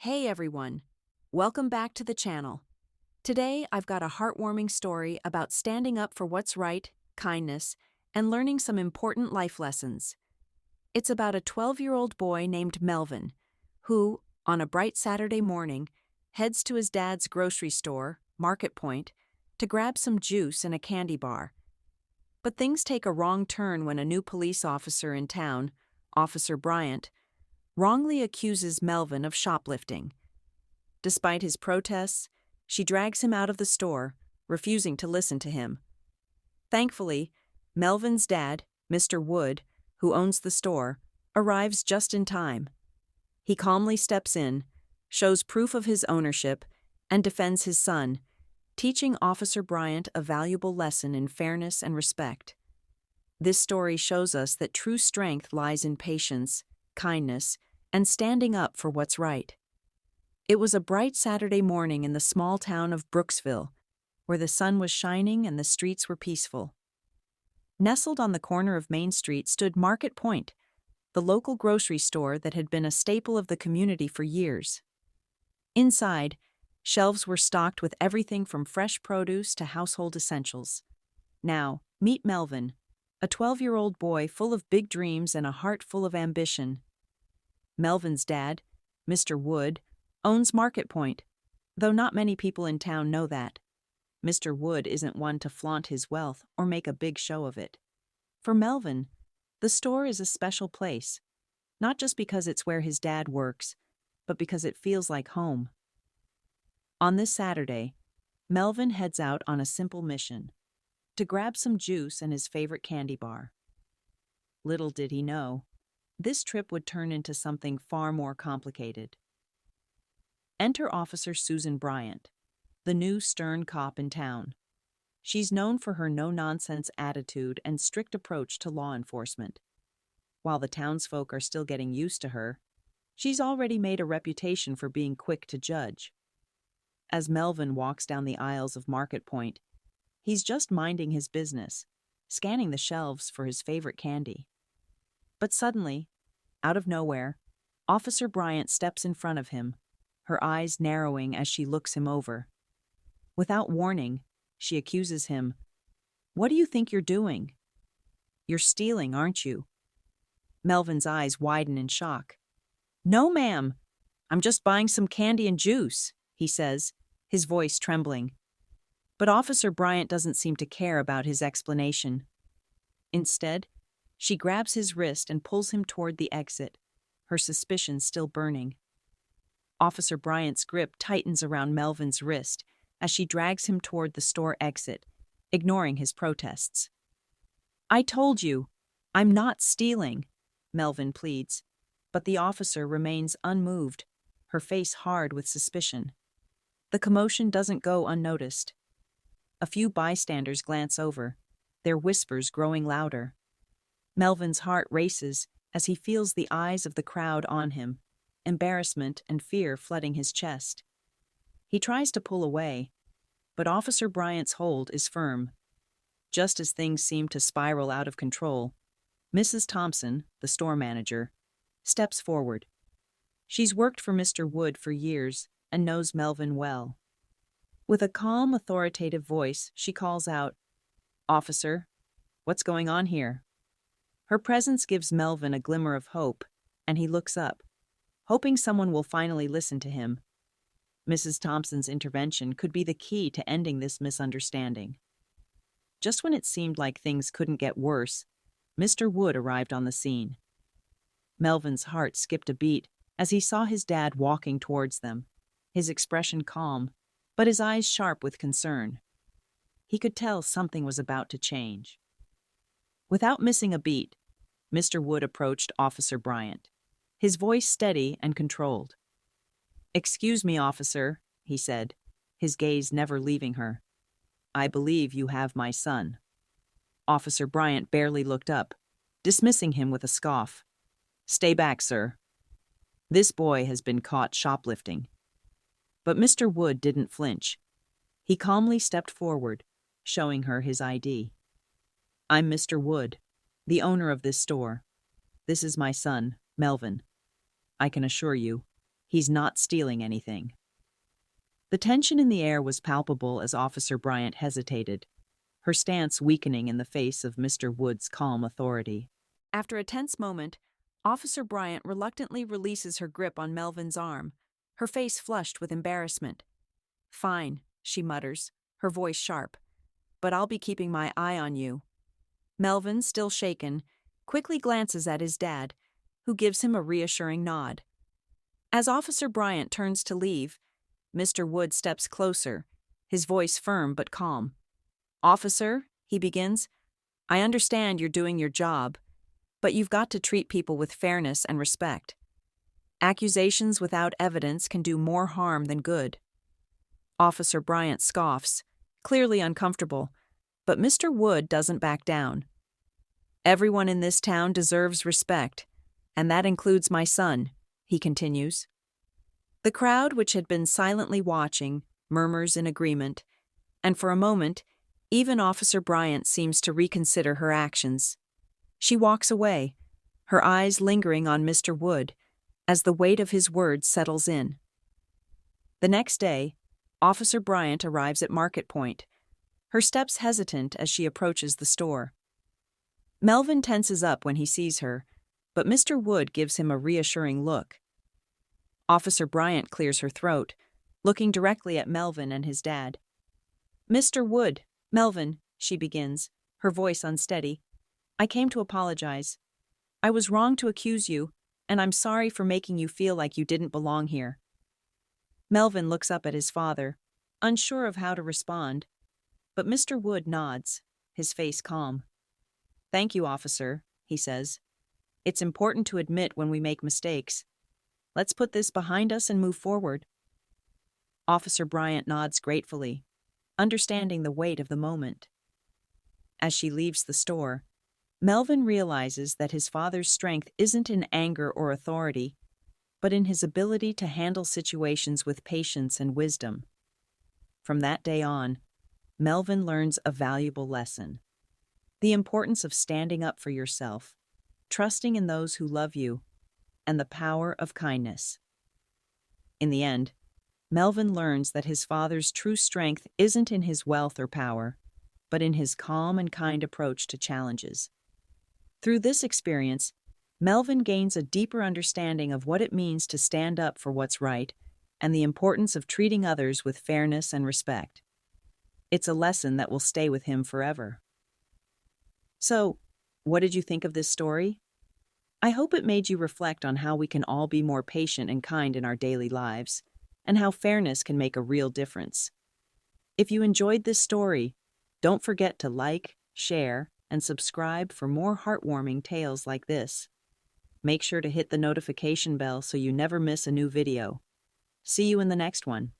Hey everyone, welcome back to the channel. Today I've got a heartwarming story about standing up for what's right, kindness, and learning some important life lessons. It's about a 12-year-old boy named Melvin, who, on a bright Saturday morning, heads to his dad's grocery store, Market Point, to grab some juice and a candy bar. But things take a wrong turn when a new police officer in town, Officer Bryant, wrongly accuses Melvin of shoplifting. Despite his protests, she drags him out of the store, refusing to listen to him. Thankfully, Melvin's dad, Mr. Wood, who owns the store, arrives just in time. He calmly steps in, shows proof of his ownership, and defends his son, teaching Officer Bryant a valuable lesson in fairness and respect. This story shows us that true strength lies in patience, kindness, and standing up for what's right. It was a bright Saturday morning in the small town of Brooksville, where the sun was shining and the streets were peaceful. Nestled on the corner of Main Street stood Market Point, the local grocery store that had been a staple of the community for years. Inside, shelves were stocked with everything from fresh produce to household essentials. Now, meet Melvin, a 12-year-old boy full of big dreams and a heart full of ambition. Melvin's dad, Mr. Wood, owns Market Point, though not many people in town know that. Mr. Wood isn't one to flaunt his wealth or make a big show of it. For Melvin, the store is a special place, not just because it's where his dad works, but because it feels like home. On this Saturday, Melvin heads out on a simple mission: to grab some juice and his favorite candy bar. Little did he know, this trip would turn into something far more complicated. Enter Officer Susan Bryant, the new stern cop in town. She's known for her no-nonsense attitude and strict approach to law enforcement. While the townsfolk are still getting used to her, she's already made a reputation for being quick to judge. As Melvin walks down the aisles of Market Point, he's just minding his business, scanning the shelves for his favorite candy. But suddenly, out of nowhere, Officer Bryant steps in front of him, her eyes narrowing as she looks him over. Without warning, she accuses him. "What do you think you're doing? You're stealing, aren't you?" Melvin's eyes widen in shock. "No, ma'am. I'm just buying some candy and juice," he says, his voice trembling. But Officer Bryant doesn't seem to care about his explanation. Instead, she grabs his wrist and pulls him toward the exit, her suspicions still burning. Officer Bryant's grip tightens around Melvin's wrist as she drags him toward the store exit, ignoring his protests. "I told you, I'm not stealing," Melvin pleads, but the officer remains unmoved, her face hard with suspicion. The commotion doesn't go unnoticed. A few bystanders glance over, their whispers growing louder. Melvin's heart races as he feels the eyes of the crowd on him, embarrassment and fear flooding his chest. He tries to pull away, but Officer Bryant's hold is firm. Just as things seem to spiral out of control, Mrs. Thompson, the store manager, steps forward. She's worked for Mr. Wood for years and knows Melvin well. With a calm, authoritative voice, she calls out, "Officer, what's going on here?" Her presence gives Melvin a glimmer of hope, and he looks up, hoping someone will finally listen to him. Mrs. Thompson's intervention could be the key to ending this misunderstanding. Just when it seemed like things couldn't get worse, Mr. Wood arrived on the scene. Melvin's heart skipped a beat as he saw his dad walking towards them, his expression calm, but his eyes sharp with concern. He could tell something was about to change. Without missing a beat, Mr. Wood approached Officer Bryant, his voice steady and controlled. "Excuse me, officer," he said, his gaze never leaving her. "I believe you have my son." Officer Bryant barely looked up, dismissing him with a scoff. "Stay back, sir. This boy has been caught shoplifting." But Mr. Wood didn't flinch. He calmly stepped forward, showing her his ID. "I'm Mr. Wood, the owner of this store. This is my son, Melvin. I can assure you, He's not stealing anything. The tension in the air was palpable as Officer Bryant hesitated, her stance weakening in the face of Mr. Wood's calm authority. After a tense moment, Officer Bryant reluctantly releases her grip on Melvin's arm, her face flushed with embarrassment. "Fine," she mutters, her voice sharp, "but I'll be keeping my eye on you." Melvin, still shaken, quickly glances at his dad, who gives him a reassuring nod. As Officer Bryant turns to leave, Mr. Wood steps closer, his voice firm but calm. "Officer," he begins, "I understand you're doing your job, but you've got to treat people with fairness and respect. Accusations without evidence can do more harm than good." Officer Bryant scoffs, clearly uncomfortable, but Mr. Wood doesn't back down. "Everyone in this town deserves respect, and that includes my son," he continues. The crowd, which had been silently watching, murmurs in agreement, and for a moment, even Officer Bryant seems to reconsider her actions. She walks away, her eyes lingering on Mr. Wood, as the weight of his words settles in. The next day, Officer Bryant arrives at Market Point, her steps hesitant as she approaches the store. Melvin tenses up when he sees her, but Mr. Wood gives him a reassuring look. Officer Bryant clears her throat, looking directly at Melvin and his dad. "Mr. Wood, Melvin," she begins, her voice unsteady, "I came to apologize. I was wrong to accuse you, and I'm sorry for making you feel like you didn't belong here." Melvin looks up at his father, unsure of how to respond, but Mr. Wood nods, his face calm. "Thank you, officer," he says. "It's important to admit when we make mistakes. Let's put this behind us and move forward." Officer Bryant nods gratefully, understanding the weight of the moment. As she leaves the store, Melvin realizes that his father's strength isn't in anger or authority, but in his ability to handle situations with patience and wisdom. From that day on, Melvin learns a valuable lesson: the importance of standing up for yourself, trusting in those who love you, and the power of kindness. In the end, Melvin learns that his father's true strength isn't in his wealth or power, but in his calm and kind approach to challenges. Through this experience, Melvin gains a deeper understanding of what it means to stand up for what's right and the importance of treating others with fairness and respect. It's a lesson that will stay with him forever. So, what did you think of this story? I hope it made you reflect on how we can all be more patient and kind in our daily lives, and how fairness can make a real difference. If you enjoyed this story, don't forget to like, share, and subscribe for more heartwarming tales like this. Make sure to hit the notification bell so you never miss a new video. See you in the next one.